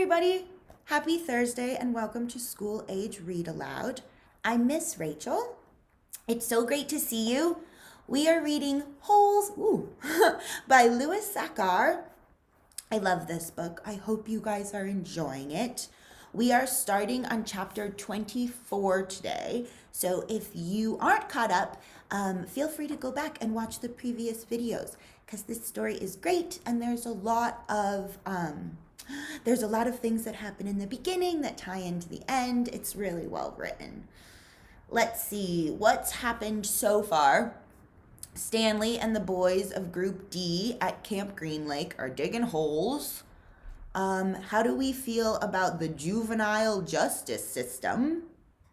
everybody. Happy Thursday and welcome to School Age Read Aloud. I'm Miss Rachel. It's so great to see you. We are reading Holes by Sachar. I love this book. I hope you guys are enjoying it. We are starting on chapter 24 today. So if you aren't caught up, feel free to go back and watch the previous videos because this story is great and there's a lot of things that happen in the beginning that tie into the end. It's really well written. Let's see what's happened so far. Stanley and the boys of Group D at Camp Green Lake are digging holes. How do we feel about the juvenile justice system?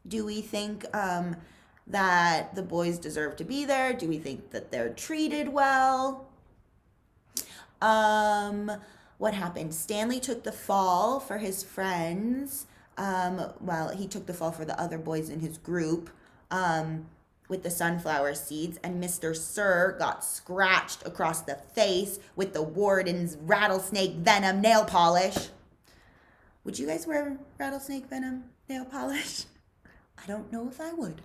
Do we think that the boys deserve to be there? Do we think that they're treated well? What happened? Stanley took the fall for his friends. He took the fall for the other boys in his group with the sunflower seeds, and Mr. Sir got scratched across the face with the warden's rattlesnake venom nail polish. Would you guys wear rattlesnake venom nail polish? I don't know if I would.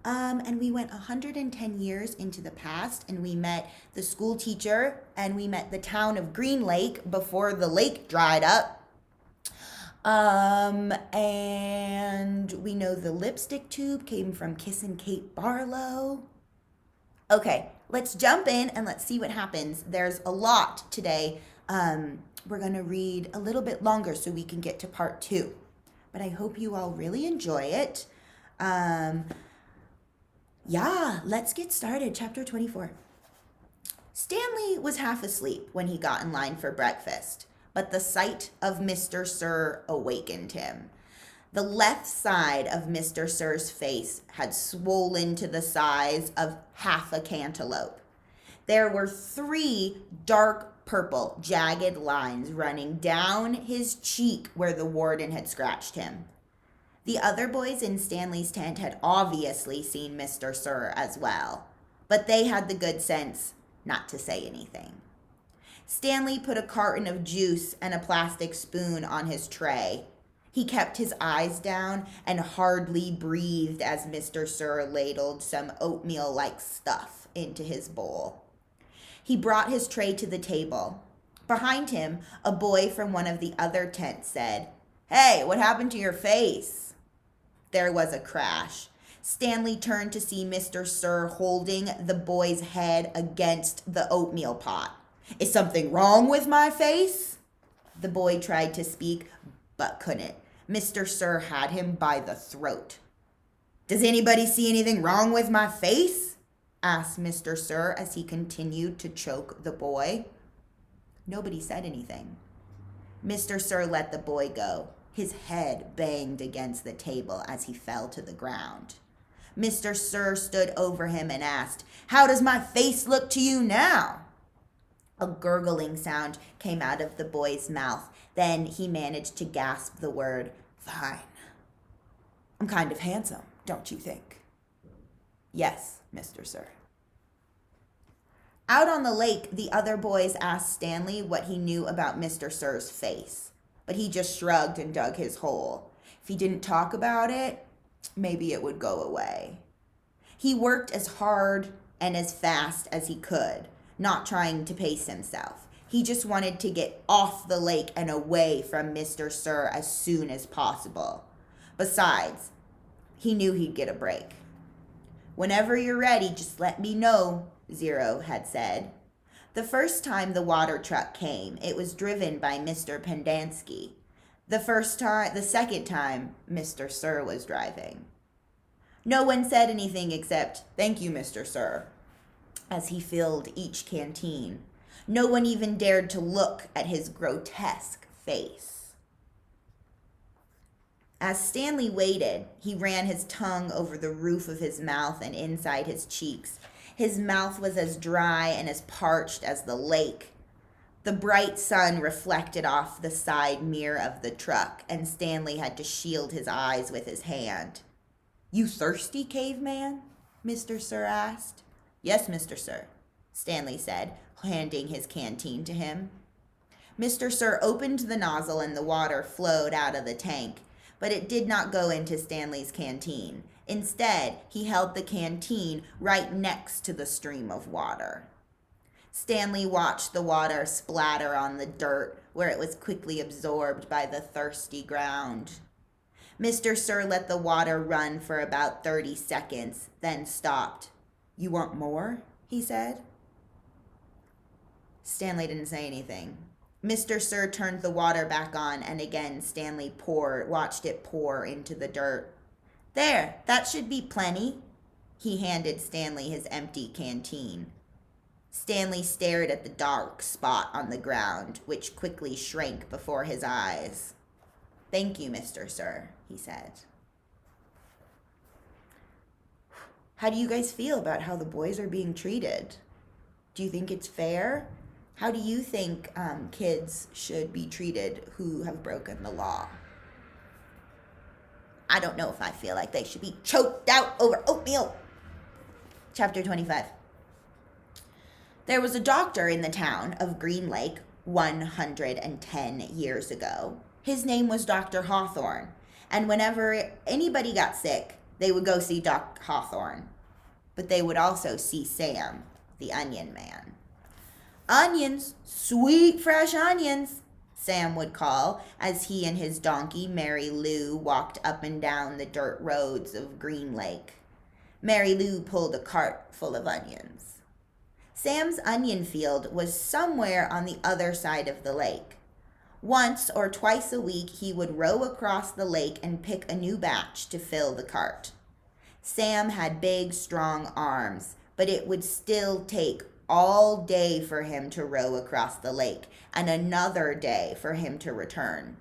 And we went 110 years into the past, and we met the school teacher, and we met the town of Green Lake before the lake dried up. And we know the lipstick tube came from Kissin' Kate Barlow. Okay, let's jump in and let's see what happens. There's a lot today. We're going to read a little bit longer so we can get to part 2. But I hope you all really enjoy it. Let's get started. Chapter 24. Stanley was half asleep when he got in line for breakfast, but the sight of Mr. Sir awakened him. The left side of Mr. Sir's face had swollen to the size of half a cantaloupe. There were 3 dark purple, jagged lines running down his cheek where the warden had scratched him. The other boys in Stanley's tent had obviously seen Mr. Sir as well, but they had the good sense not to say anything. Stanley put a carton of juice and a plastic spoon on his tray. He kept his eyes down and hardly breathed as Mr. Sir ladled some oatmeal-like stuff into his bowl. He brought his tray to the table. Behind him, a boy from one of the other tents said, "Hey, what happened to your face?" There was a crash. Stanley turned to see Mr. Sir holding the boy's head against the oatmeal pot. "Is something wrong with my face?" The boy tried to speak, but couldn't. Mr. Sir had him by the throat. "Does anybody see anything wrong with my face?" asked Mr. Sir as he continued to choke the boy. Nobody said anything. Mr. Sir let the boy go. His head banged against the table as he fell to the ground. Mr. Sir stood over him and asked, "How does my face look to you now?" A gurgling sound came out of the boy's mouth. Then he managed to gasp the word, "Fine." "I'm kind of handsome, don't you think?" "Yes, Mr. Sir." Out on the lake, the other boys asked Stanley what he knew about Mr. Sir's face, but he just shrugged and dug his hole. If he didn't talk about it, maybe it would go away. He worked as hard and as fast as he could, not trying to pace himself. He just wanted to get off the lake and away from Mr. Sir as soon as possible. Besides, he knew he'd get a break. "Whenever you're ready, just let me know," Zero had said. The first time the water truck came, it was driven by Mr. Pendanski. The second time, Mr. Sir was driving. No one said anything except, "Thank you, Mr. Sir," as he filled each canteen. No one even dared to look at his grotesque face. As Stanley waited, he ran his tongue over the roof of his mouth and inside his cheeks. His mouth was as dry and as parched as the lake. The bright sun reflected off the side mirror of the truck, and Stanley had to shield his eyes with his hand. "You thirsty, caveman?" Mr. Sir asked. "Yes, Mr. Sir," Stanley said, handing his canteen to him. Mr. Sir opened the nozzle and the water flowed out of the tank, but it did not go into Stanley's canteen. Instead, he held the canteen right next to the stream of water. Stanley watched the water splatter on the dirt, where it was quickly absorbed by the thirsty ground. Mr. Sir let the water run for about 30 seconds, then stopped. "You want more?" he said. Stanley didn't say anything. Mr. Sir turned the water back on, and again Stanley watched it pour into the dirt. "There, that should be plenty." He handed Stanley his empty canteen. Stanley stared at the dark spot on the ground, which quickly shrank before his eyes. "Thank you, Mr. Sir," he said. How do you guys feel about how the boys are being treated? Do you think it's fair? How do you think kids should be treated who have broken the law? I don't know if I feel like they should be choked out over oatmeal. Chapter 25. There was a doctor in the town of Green Lake 110 years ago. His name was Dr. Hawthorne, and whenever anybody got sick, they would go see Doc Hawthorne. But they would also see Sam, the onion man. "Onions, sweet fresh onions," Sam would call as he and his donkey, Mary Lou, walked up and down the dirt roads of Green Lake. Mary Lou pulled a cart full of onions. Sam's onion field was somewhere on the other side of the lake. Once or twice a week, he would row across the lake and pick a new batch to fill the cart. Sam had big, strong arms, but it would still take all day for him to row across the lake and another day for him to return.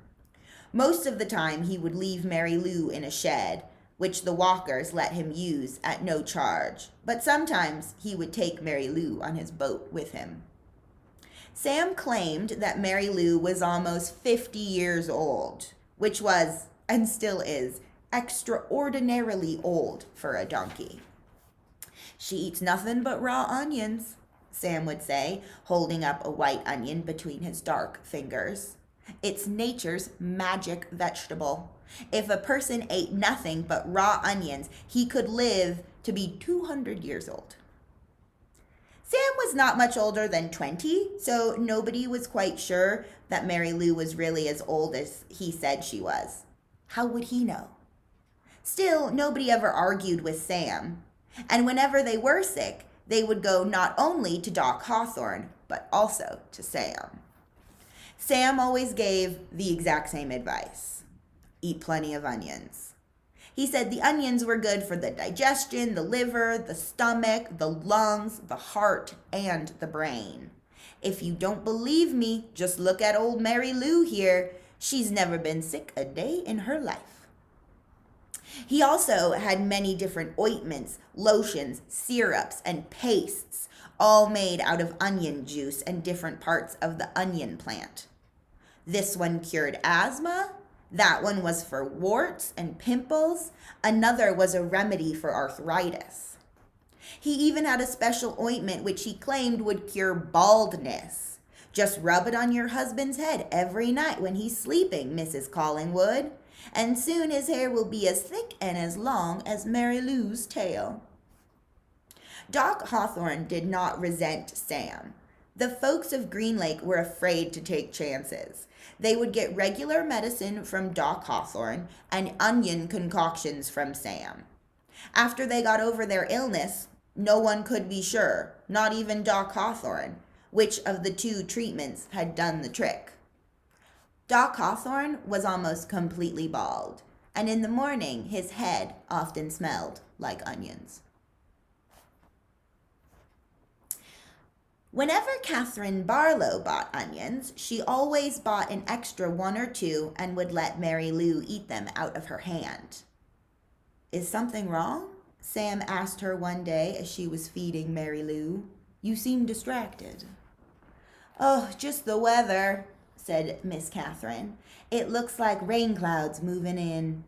Most of the time, he would leave Mary Lou in a shed, which the walkers let him use at no charge, but sometimes he would take Mary Lou on his boat with him. Sam claimed that Mary Lou was almost 50 years old, which was, and still is, extraordinarily old for a donkey. "She eats nothing but raw onions," Sam would say, holding up a white onion between his dark fingers. "It's nature's magic vegetable. If a person ate nothing but raw onions, he could live to be 200 years old." Sam was not much older than 20, so nobody was quite sure that Mary Lou was really as old as he said she was. How would he know? Still, nobody ever argued with Sam, and whenever they were sick, they would go not only to Doc Hawthorne, but also to Sam. Sam always gave the exact same advice: eat plenty of onions. He said the onions were good for the digestion, the liver, the stomach, the lungs, the heart, and the brain. If you don't believe me, just look at old Mary Lou here. She's never been sick a day in her life. He also had many different ointments, lotions, syrups, and pastes, all made out of onion juice and different parts of the onion plant. This one cured asthma, that one was for warts and pimples, another was a remedy for arthritis. He even had a special ointment which he claimed would cure baldness. "Just rub it on your husband's head every night when he's sleeping, Mrs. Collingwood, and soon his hair will be as thick and as long as Mary Lou's tail." Doc Hawthorne did not resent Sam. The folks of Green Lake were afraid to take chances. They would get regular medicine from Doc Hawthorne and onion concoctions from Sam. After they got over their illness, no one could be sure, not even Doc Hawthorne, which of the two treatments had done the trick. Doc Hawthorne was almost completely bald, and in the morning his head often smelled like onions. Whenever Catherine Barlow bought onions, she always bought an extra one or two and would let Mary Lou eat them out of her hand. "Is something wrong?" Sam asked her one day as she was feeding Mary Lou. "You seem distracted." "Oh, just the weather," said Miss Catherine. "It looks like rain clouds moving in."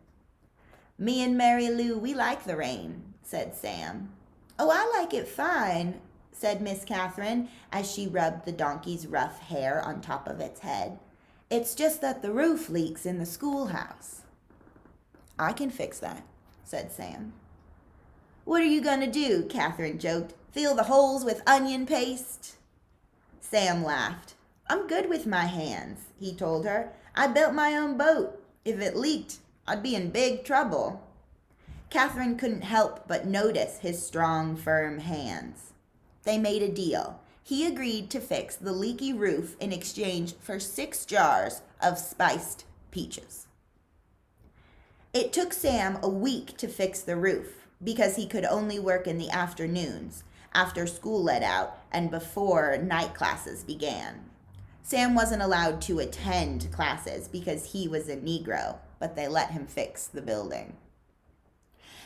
"Me and Mary Lou, we like the rain," said Sam. "Oh, I like it fine," said Miss Catherine as she rubbed the donkey's rough hair on top of its head. It's just that the roof leaks in the schoolhouse. I can fix that, said Sam. What are you going to do? Catherine joked. Fill the holes with onion paste? Sam laughed. I'm good with my hands, he told her. I built my own boat. If it leaked, I'd be in big trouble. Catherine couldn't help but notice his strong, firm hands. They made a deal. He agreed to fix the leaky roof in exchange for 6 jars of spiced peaches. It took Sam a week to fix the roof because he could only work in the afternoons, after school let out and before night classes began. Sam wasn't allowed to attend classes because he was a Negro, but they let him fix the building.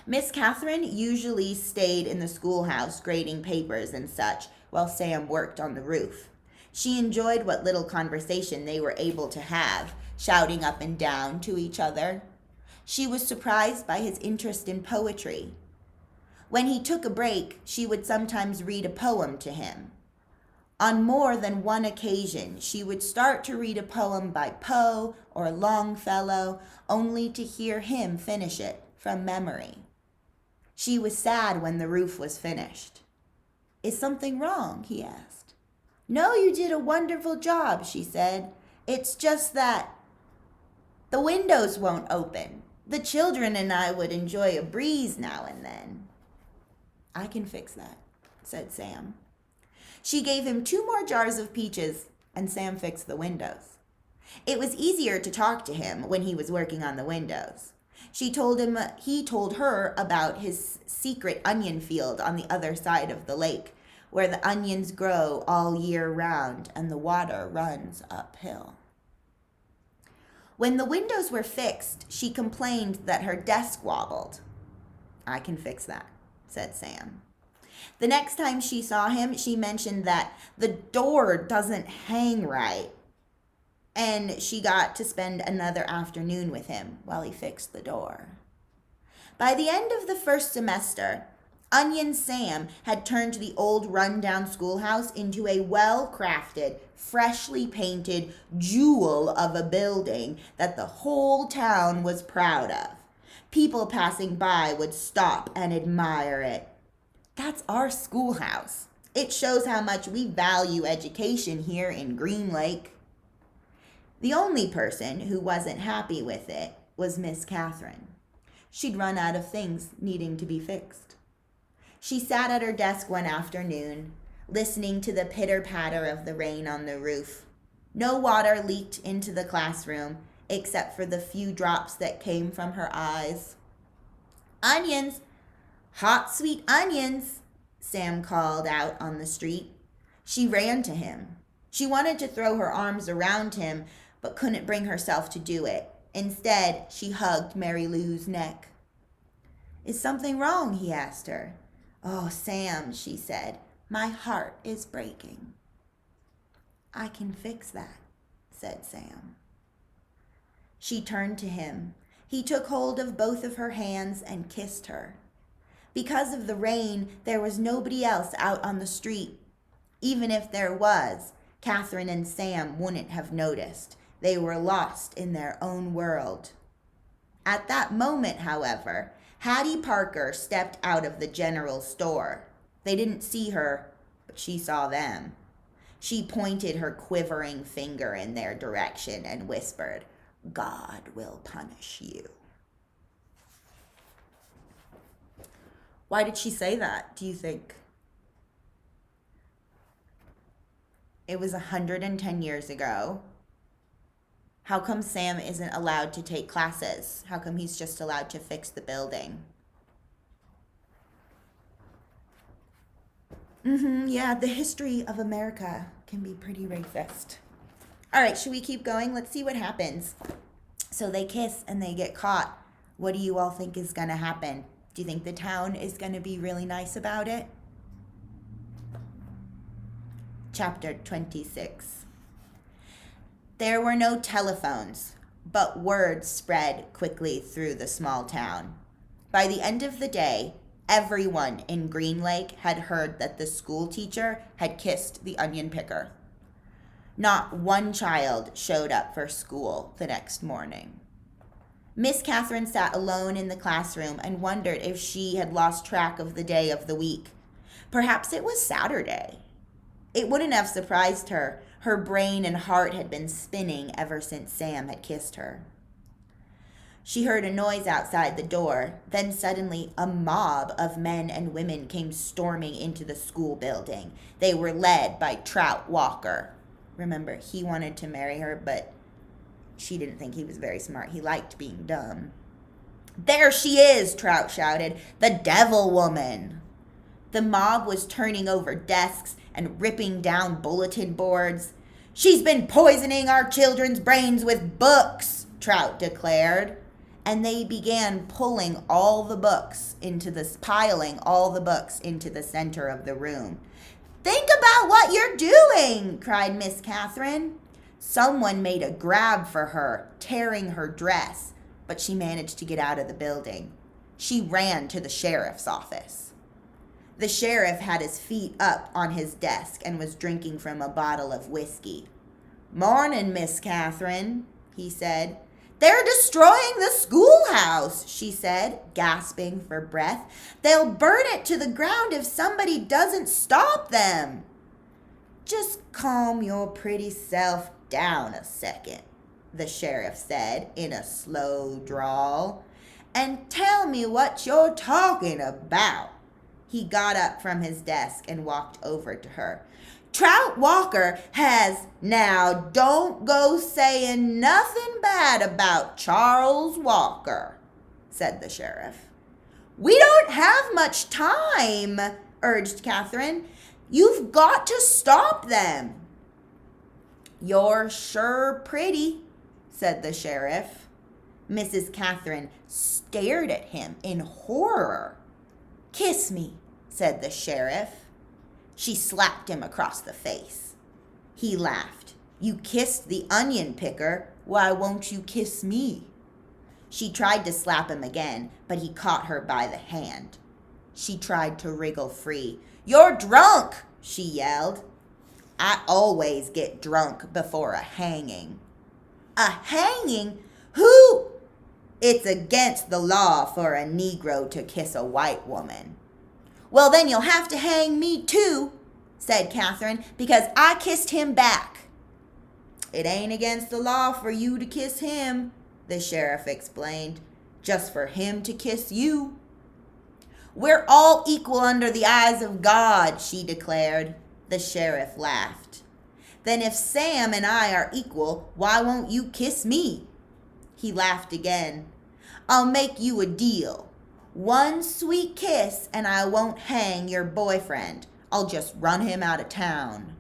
Miss Catherine usually stayed in the schoolhouse grading papers and such while Sam worked on the roof. She enjoyed what little conversation they were able to have, shouting up and down to each other. She was surprised by his interest in poetry. When he took a break, she would sometimes read a poem to him. On more than one occasion, she would start to read a poem by Poe or Longfellow, only to hear him finish it from memory. She was sad when the roof was finished. Is something wrong? He asked. No, you did a wonderful job, she said. It's just that the windows won't open. The children and I would enjoy a breeze now and then. I can fix that, said Sam. She gave him 2 more jars of peaches, and Sam fixed the windows. It was easier to talk to him when he was working on the windows. He told her about his secret onion field on the other side of the lake, where the onions grow all year round and the water runs uphill. When the windows were fixed, she complained that her desk wobbled. I can fix that, said Sam. The next time she saw him, she mentioned that the door doesn't hang right, and she got to spend another afternoon with him while he fixed the door. By the end of the first semester, Onion Sam had turned the old run-down schoolhouse into a well-crafted, freshly painted jewel of a building that the whole town was proud of. People passing by would stop and admire it. That's our schoolhouse. It shows how much we value education here in Green Lake. The only person who wasn't happy with it was Miss Catherine. She'd run out of things needing to be fixed. She sat at her desk one afternoon, listening to the pitter-patter of the rain on the roof. No water leaked into the classroom, except for the few drops that came from her eyes. Onions! Hot, sweet onions! Sam called out on the street. She ran to him. She wanted to throw her arms around him, but couldn't bring herself to do it. Instead, she hugged Mary Lou's neck. Is something wrong? He asked her. Oh, Sam, she said, my heart is breaking. I can fix that, said Sam. She turned to him. He took hold of both of her hands and kissed her. Because of the rain, there was nobody else out on the street. Even if there was, Catherine and Sam wouldn't have noticed. They were lost in their own world. At that moment, however, Hattie Parker stepped out of the general store. They didn't see her, but she saw them. She pointed her quivering finger in their direction and whispered, God will punish you. Why did she say that, do you think? It was 110 years ago. How come Sam isn't allowed to take classes? How come he's just allowed to fix the building? Yeah, the history of America can be pretty racist. All right, should we keep going? Let's see what happens. So they kiss and they get caught. What do you all think is going to happen? Do you think the town is going to be really nice about it? Chapter 26. There were no telephones, but word spread quickly through the small town. By the end of the day, Everyone in Green Lake had heard that the school teacher had kissed the onion picker. Not one child showed up for school the next morning. Miss Catherine sat alone in the classroom and wondered if she had lost track of the day of the week. Perhaps it was Saturday. It wouldn't have surprised her. Her brain and heart had been spinning ever since Sam had kissed her. She heard a noise outside the door. Then suddenly a mob of men and women came storming into the school building. They were led by Trout Walker. Remember, he wanted to marry her, but she didn't think he was very smart. He liked being dumb. "There she is," Trout shouted, "the devil woman." The mob was turning over desks and ripping down bulletin boards. "She's been poisoning our children's brains with books," Trout declared. And they began piling all the books into the center of the room. "Think about what you're doing," cried Miss Catherine. Someone made a grab for her, tearing her dress, but she managed to get out of the building. She ran to the sheriff's office. The sheriff had his feet up on his desk and was drinking from a bottle of whiskey. "Morning, Miss Catherine," he said. "They're destroying the schoolhouse," she said, gasping for breath. "They'll burn it to the ground if somebody doesn't stop them." "Just calm your pretty self down a second," the sheriff said in a slow drawl, "and tell me what you're talking about." He got up from his desk and walked over to her. "Trout Walker has..." "Now, don't go saying nothing bad about Charles Walker," said the sheriff. "We don't have much time," urged Catherine. "You've got to stop them." "You're sure pretty," said the sheriff. Mrs. Catherine stared at him in horror. "Kiss me," said the sheriff. She slapped him across the face. He laughed. "You kissed the onion picker. Why won't you kiss me?" She tried to slap him again, but he caught her by the hand. She tried to wriggle free. "You're drunk," she yelled. "I always get drunk before a hanging." "A hanging? Who?" "It's against the law for a Negro to kiss a white woman." "Well, then you'll have to hang me too," said Catherine, "because I kissed him back." "It ain't against the law for you to kiss him," the sheriff explained. "Just for him to kiss you." "We're all equal under the eyes of God," she declared. The sheriff laughed. "Then if Sam and I are equal, why won't you kiss me?" He laughed again. "I'll make you a deal. One sweet kiss and I won't hang your boyfriend. I'll just run him out of town."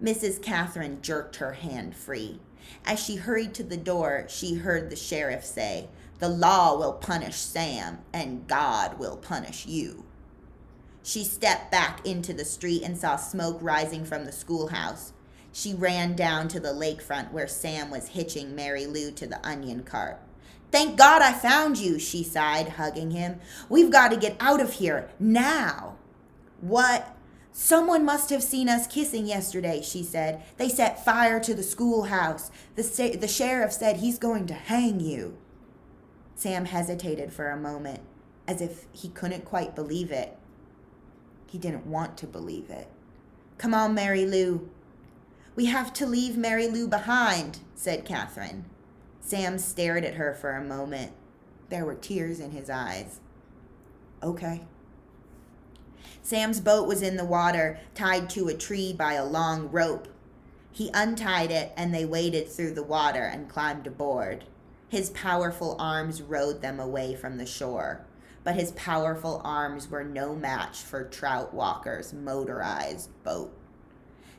Mrs. Catherine jerked her hand free. As she hurried to the door, she heard the sheriff say, "The law will punish Sam, and God will punish you." She stepped back into the street and saw smoke rising from the schoolhouse. She ran down to the lakefront where Sam was hitching Mary Lou to the onion cart. "Thank God I found you," she sighed, hugging him. "We've got to get out of here, now." "What?" "Someone must have seen us kissing yesterday," she said. "They set fire to the schoolhouse. The sheriff said he's going to hang you." Sam hesitated for a moment, as if he couldn't quite believe it. He didn't want to believe it. "Come on, Mary Lou." "We have to leave Mary Lou behind," said Catherine. Sam stared at her for a moment. There were tears in his eyes. "Okay." Sam's boat was in the water, tied to a tree by a long rope. He untied it, and they waded through the water and climbed aboard. His powerful arms rowed them away from the shore, but his powerful arms were no match for Trout Walker's motorized boat.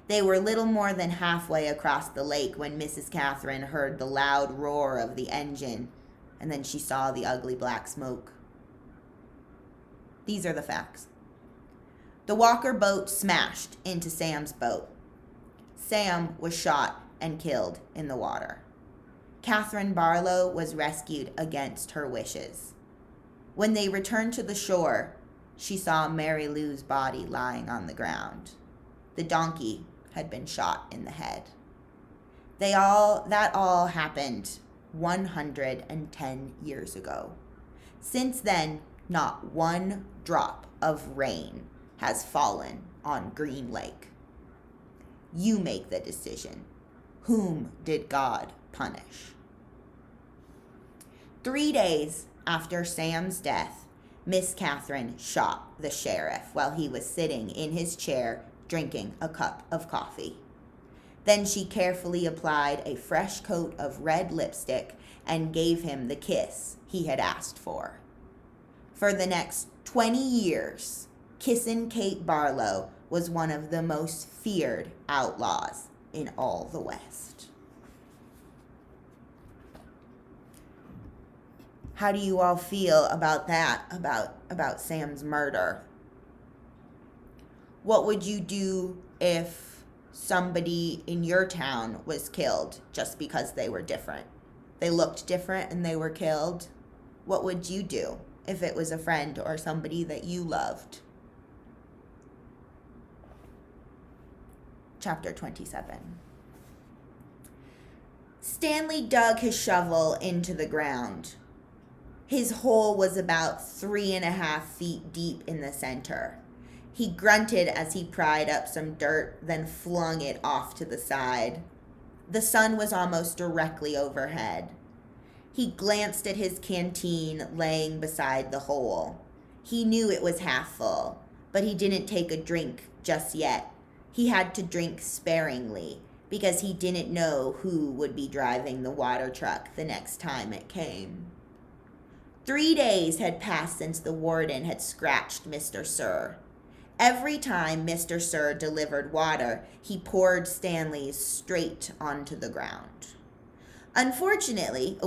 They were little more than halfway across the lake when Mrs. Catherine heard the loud roar of the engine, and then she saw the ugly black smoke. These are the facts. The Walker boat smashed into Sam's boat. Sam was shot and killed in the water. Catherine Barlow was rescued against her wishes. When they returned to the shore, she saw Mary Lou's body lying on the ground. The donkey had been shot in the head. That all happened 110 years ago. Since then, not one drop of rain has fallen on Green Lake. You make the decision. Whom did God punish? 3 days after Sam's death, Miss Catherine shot the sheriff while he was sitting in his chair drinking a cup of coffee. Then she carefully applied a fresh coat of red lipstick and gave him the kiss he had asked for. For the next 20 years, Kissin' Kate Barlow was one of the most feared outlaws in all the West. How do you all feel about that, about Sam's murder? What would you do if somebody in your town was killed just because they were different? They looked different and they were killed. What would you do if it was a friend or somebody that you loved? Chapter 27. Stanley dug his shovel into the ground. His hole was about 3.5 feet deep in the center. He grunted as he pried up some dirt, then flung it off to the side. The sun was almost directly overhead. He glanced at his canteen laying beside the hole. He knew it was half full, but he didn't take a drink just yet. He had to drink sparingly because he didn't know who would be driving the water truck the next time it came. 3 days had passed since the warden had scratched Mr. Sir. Every time Mr. Sir delivered water, he poured Stanley's straight onto the ground. Fortunately,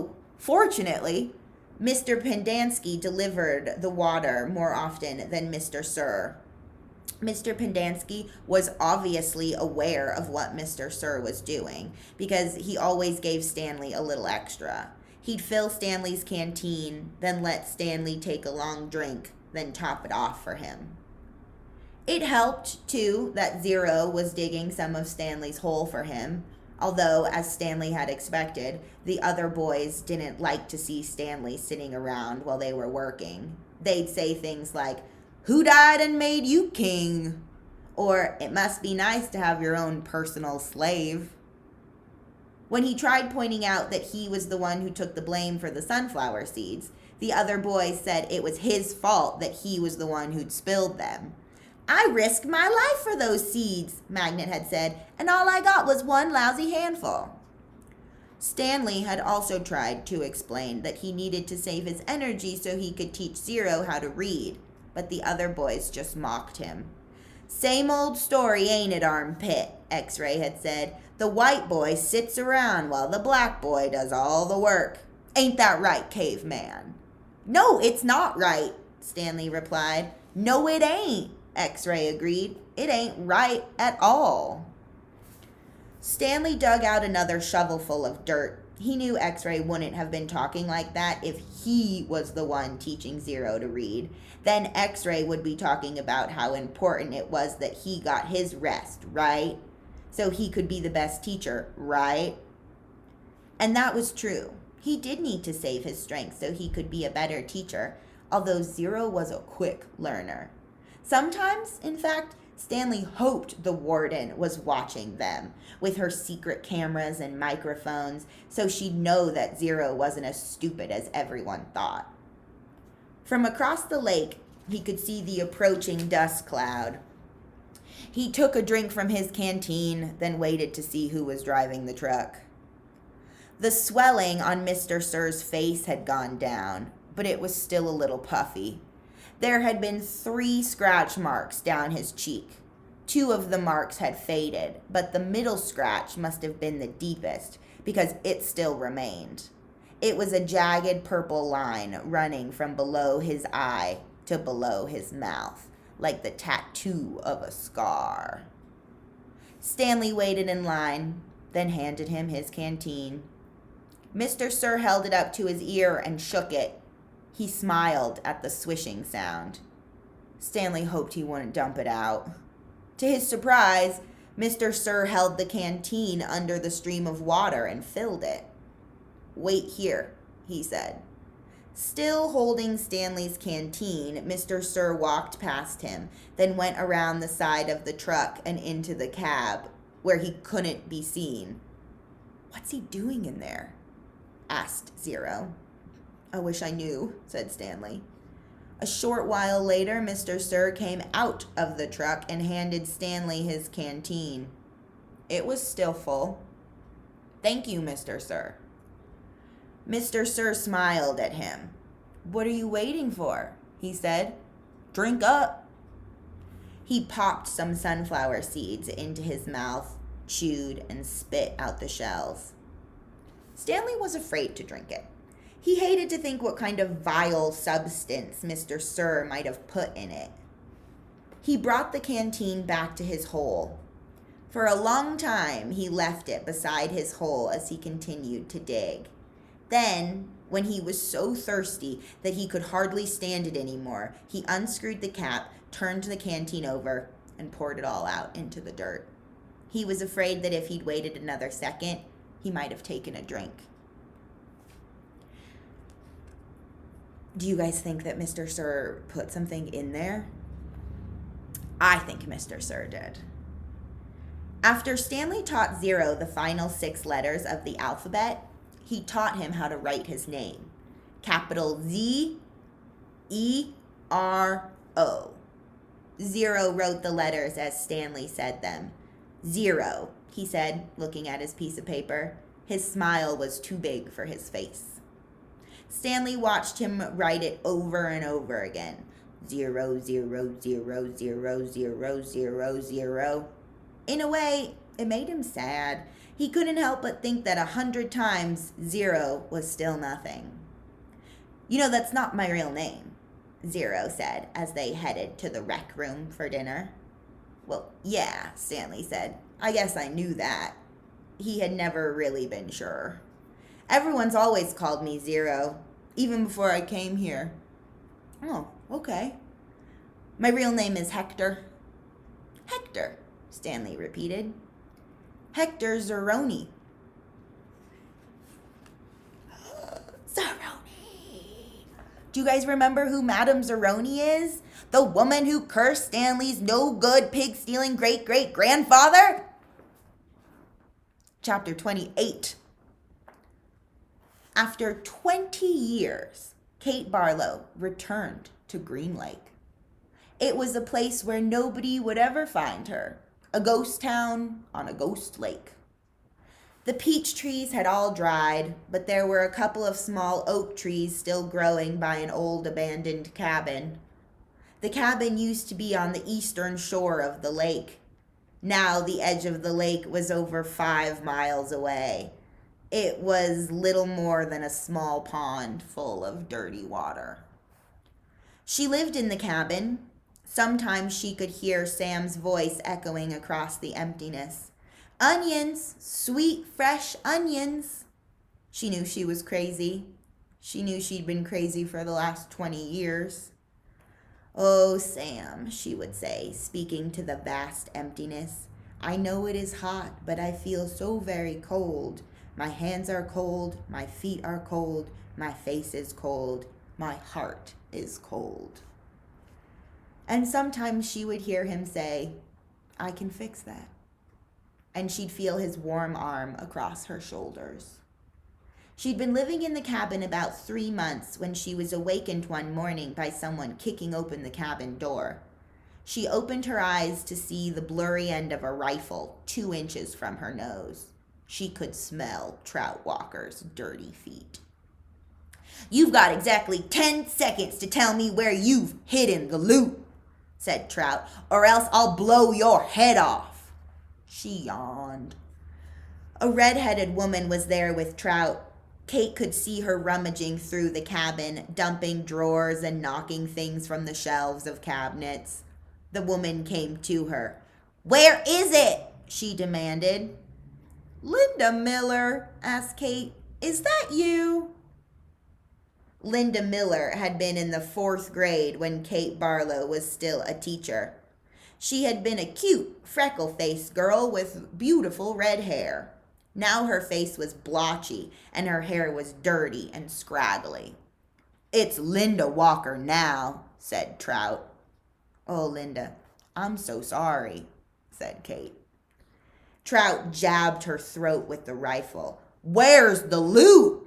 Mr. Pendanski delivered the water more often than Mr. Sir. Mr. Pendanski was obviously aware of what Mr. Sir was doing because he always gave Stanley a little extra. He'd fill Stanley's canteen, then let Stanley take a long drink, then top it off for him. It helped, too, that Zero was digging some of Stanley's hole for him, although, as Stanley had expected, the other boys didn't like to see Stanley sitting around while they were working. They'd say things like, "Who died and made you king?" Or, "It must be nice to have your own personal slave." When he tried pointing out that he was the one who took the blame for the sunflower seeds, the other boys said it was his fault that he was the one who'd spilled them. "I risked my life for those seeds," Magnet had said, "and all I got was one lousy handful." Stanley had also tried to explain that he needed to save his energy so he could teach Zero how to read, but the other boys just mocked him. "Same old story, ain't it, Armpit?" X-Ray had said. "The white boy sits around while the black boy does all the work. Ain't that right, caveman?" "No, it's not right," Stanley replied. "No, it ain't," X-Ray agreed. "It ain't right at all." Stanley dug out another shovelful of dirt. He knew X-Ray wouldn't have been talking like that if he was the one teaching Zero to read. Then X-Ray would be talking about how important it was that he got his rest, right? So he could be the best teacher, right? And that was true. He did need to save his strength so he could be a better teacher, although Zero was a quick learner. Sometimes, in fact, Stanley hoped the warden was watching them with her secret cameras and microphones so she'd know that Zero wasn't as stupid as everyone thought. From across the lake, he could see the approaching dust cloud. He took a drink from his canteen, then waited to see who was driving the truck. The swelling on Mr. Sir's face had gone down, but it was still a little puffy. There had been 3 scratch marks down his cheek. 2 of the marks had faded, but the middle scratch must have been the deepest because it still remained. It was a jagged purple line running from below his eye to below his mouth, like the tattoo of a scar. Stanley waited in line, then handed him his canteen. Mr. Sir held it up to his ear and shook it. He smiled at the swishing sound. Stanley hoped he wouldn't dump it out. To his surprise, Mr. Sir held the canteen under the stream of water and filled it. "Wait here," he said. Still holding Stanley's canteen, Mr. Sir walked past him, then went around the side of the truck and into the cab, where he couldn't be seen. "What's he doing in there?" asked Zero. "I wish I knew," said Stanley. A short while later, Mr. Sir came out of the truck and handed Stanley his canteen. It was still full. "Thank you, Mr. Sir." Mr. Sir smiled at him. "What are you waiting for?" he said. "Drink up." He popped some sunflower seeds into his mouth, chewed, and spit out the shells. Stanley was afraid to drink it. He hated to think what kind of vile substance Mr. Sir might have put in it. He brought the canteen back to his hole. For a long time, he left it beside his hole as he continued to dig. Then, when he was so thirsty that he could hardly stand it anymore, he unscrewed the cap, turned the canteen over, and poured it all out into the dirt. He was afraid that if he'd waited another second, he might have taken a drink. Do you guys think that Mr. Sir put something in there? I think Mr. Sir did. After Stanley taught Zero the final 6 letters of the alphabet, he taught him how to write his name. Capital Z-E-R-O. Zero wrote the letters as Stanley said them. "Zero," he said, looking at his piece of paper. His smile was too big for his face. Stanley watched him write it over and over again. 0, 0, 0, 0, 0, 0, 0. In a way, it made him sad. He couldn't help but think that 100 times 0 was still nothing. "You know, that's not my real name," Zero said as they headed to the rec room for dinner. "Well, yeah," Stanley said. "I guess I knew that." He had never really been sure. "Everyone's always called me Zero, even before I came here." "Oh, okay." "My real name is Hector." "Hector," Stanley repeated. "Hector Zeroni." Zeroni. Do you guys remember who Madame Zeroni is? The woman who cursed Stanley's no-good pig-stealing great-great-grandfather? Chapter 28. After 20 years, Kate Barlow returned to Green Lake. It was a place where nobody would ever find her, a ghost town on a ghost lake. The peach trees had all dried, but there were a couple of small oak trees still growing by an old abandoned cabin. The cabin used to be on the eastern shore of the lake. Now the edge of the lake was over 5 miles away. It was little more than a small pond full of dirty water. She lived in the cabin. Sometimes she could hear Sam's voice echoing across the emptiness. "Onions, sweet, fresh onions." She knew she was crazy. She knew she'd been crazy for the last 20 years. "Oh, Sam," she would say, speaking to the vast emptiness. "I know it is hot, but I feel so very cold. My hands are cold, my feet are cold, my face is cold, my heart is cold." And sometimes she would hear him say, "I can fix that." And she'd feel his warm arm across her shoulders. She'd been living in the cabin about 3 months when she was awakened one morning by someone kicking open the cabin door. She opened her eyes to see the blurry end of a rifle 2 inches from her nose. She could smell Trout Walker's dirty feet. "You've got exactly 10 seconds to tell me where you've hidden the loot," said Trout, "or else I'll blow your head off." She yawned. A red-headed woman was there with Trout. Kate could see her rummaging through the cabin, dumping drawers and knocking things from the shelves of cabinets. The woman came to her. "Where is it?" she demanded. "Linda Miller," asked Kate. "Is that you?" Linda Miller had been in the 4th grade when Kate Barlow was still a teacher. She had been a cute, freckle-faced girl with beautiful red hair. Now her face was blotchy and her hair was dirty and scraggly. "It's Linda Walker now," said Trout. "Oh, Linda, I'm so sorry," said Kate. Trout jabbed her throat with the rifle. "Where's the loot?"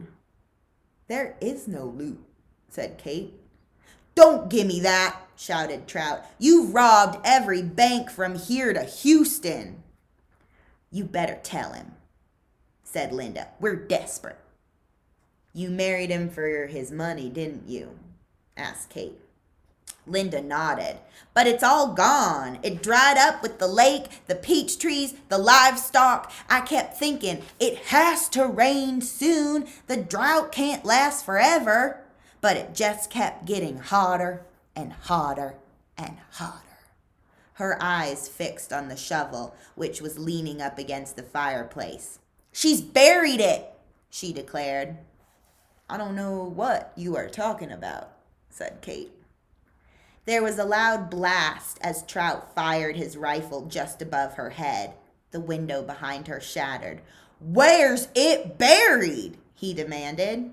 "There is no loot," said Kate. "Don't gimme that," shouted Trout. "You've robbed every bank from here to Houston." "You better tell him," said Linda. "We're desperate." "You married him for his money, didn't you?" asked Kate. Linda nodded. "But it's all gone. It dried up with the lake, the peach trees, the livestock. I kept thinking, it has to rain soon. The drought can't last forever. But it just kept getting hotter and hotter and hotter." Her eyes fixed on the shovel, which was leaning up against the fireplace. "She's buried it," she declared. "I don't know what you are talking about," said Kate. There was a loud blast as Trout fired his rifle just above her head. The window behind her shattered. "Where's it buried?" he demanded.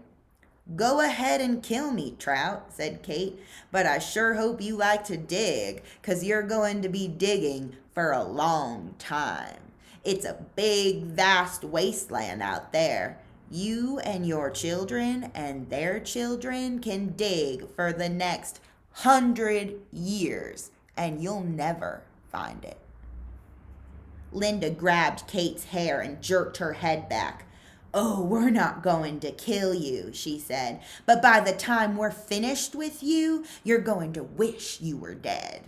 "Go ahead and kill me, Trout," said Kate, "but I sure hope you like to dig, 'cause you're going to be digging for a long time. It's a big, vast wasteland out there. You and your children and their children can dig for the next 100 years, and you'll never find it." Linda grabbed Kate's hair and jerked her head back. "Oh, we're not going to kill you," she said, "but by the time we're finished with you, you're going to wish you were dead."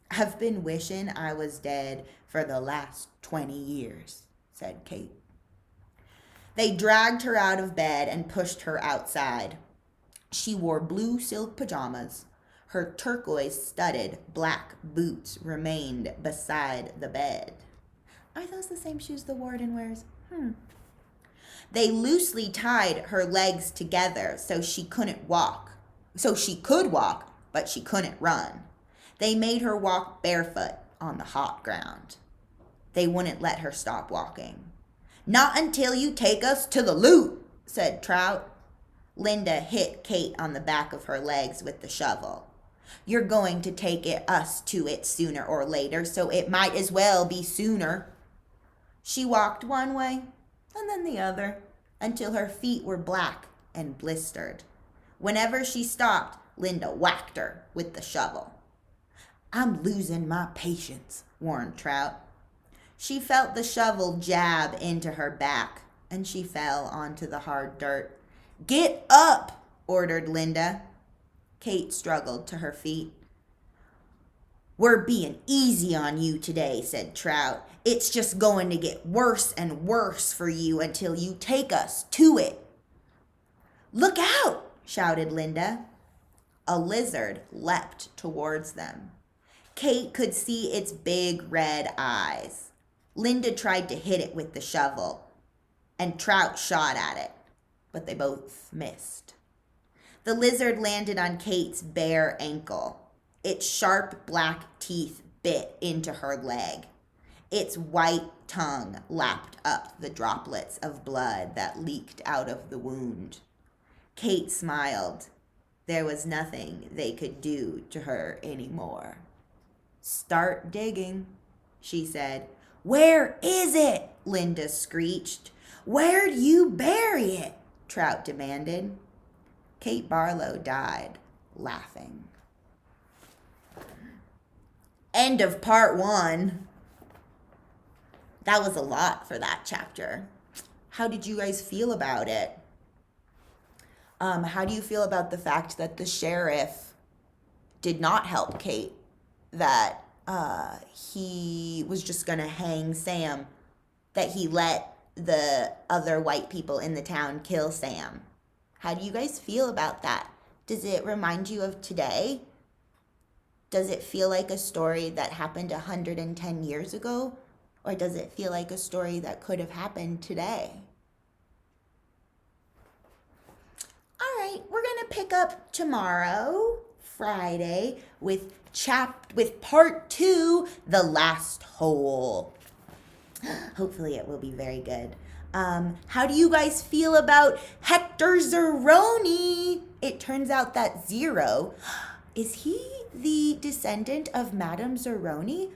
"I've been wishing I was dead for the last 20 years, said Kate. They dragged her out of bed and pushed her outside. She wore blue silk pajamas. Her turquoise-studded black boots remained beside the bed. Are those the same shoes the warden wears? They loosely tied her legs together so she could walk, but she couldn't run. They made her walk barefoot on the hot ground. They wouldn't let her stop walking. "Not until you take us to the loot," said Trout. Linda hit Kate on the back of her legs with the shovel. "You're going to take us to it sooner or later, so it might as well be sooner." She walked one way and then the other until her feet were black and blistered. Whenever she stopped, Linda whacked her with the shovel. "I'm losing my patience," warned Trout. She felt the shovel jab into her back, and she fell onto the hard dirt. "Get up," ordered Linda. Kate struggled to her feet. "We're being easy on you today," said Trout. "It's just going to get worse and worse for you until you take us to it." "Look out!" shouted Linda. A lizard leapt towards them. Kate could see its big red eyes. Linda tried to hit it with the shovel, and Trout shot at it, but they both missed. The lizard landed on Kate's bare ankle. Its sharp black teeth bit into her leg. Its white tongue lapped up the droplets of blood that leaked out of the wound. Kate smiled. There was nothing they could do to her anymore. "Start digging," she said. "Where is it?" Linda screeched. "Where'd you bury it?" Trout demanded. Kate Barlow died, laughing. End of part 1. That was a lot for that chapter. How did you guys feel about it? How do you feel about the fact that the sheriff did not help Kate? That he was just going to hang Sam? That he let the other white people in the town kill Sam? How do you guys feel about that? Does it remind you of today? Does it feel like a story that happened 110 years ago? Or does it feel like a story that could have happened today? All right. right, we're going to pick up tomorrow, Friday, with part 2, The Last Hole. Hopefully it will be very good. How do you guys feel about Hector Zeroni? It turns out that Zero, is he the descendant of Madame Zeroni?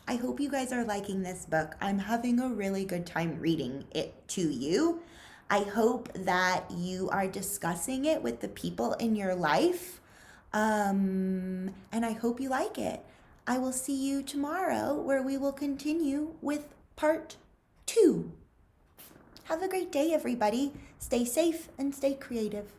I hope you guys are liking this book. I'm having a really good time reading it to you. I hope that you are discussing it with the people in your life. And I hope you like it. I will see you tomorrow where we will continue with part 2. Have a great day, everybody. Stay safe and stay creative.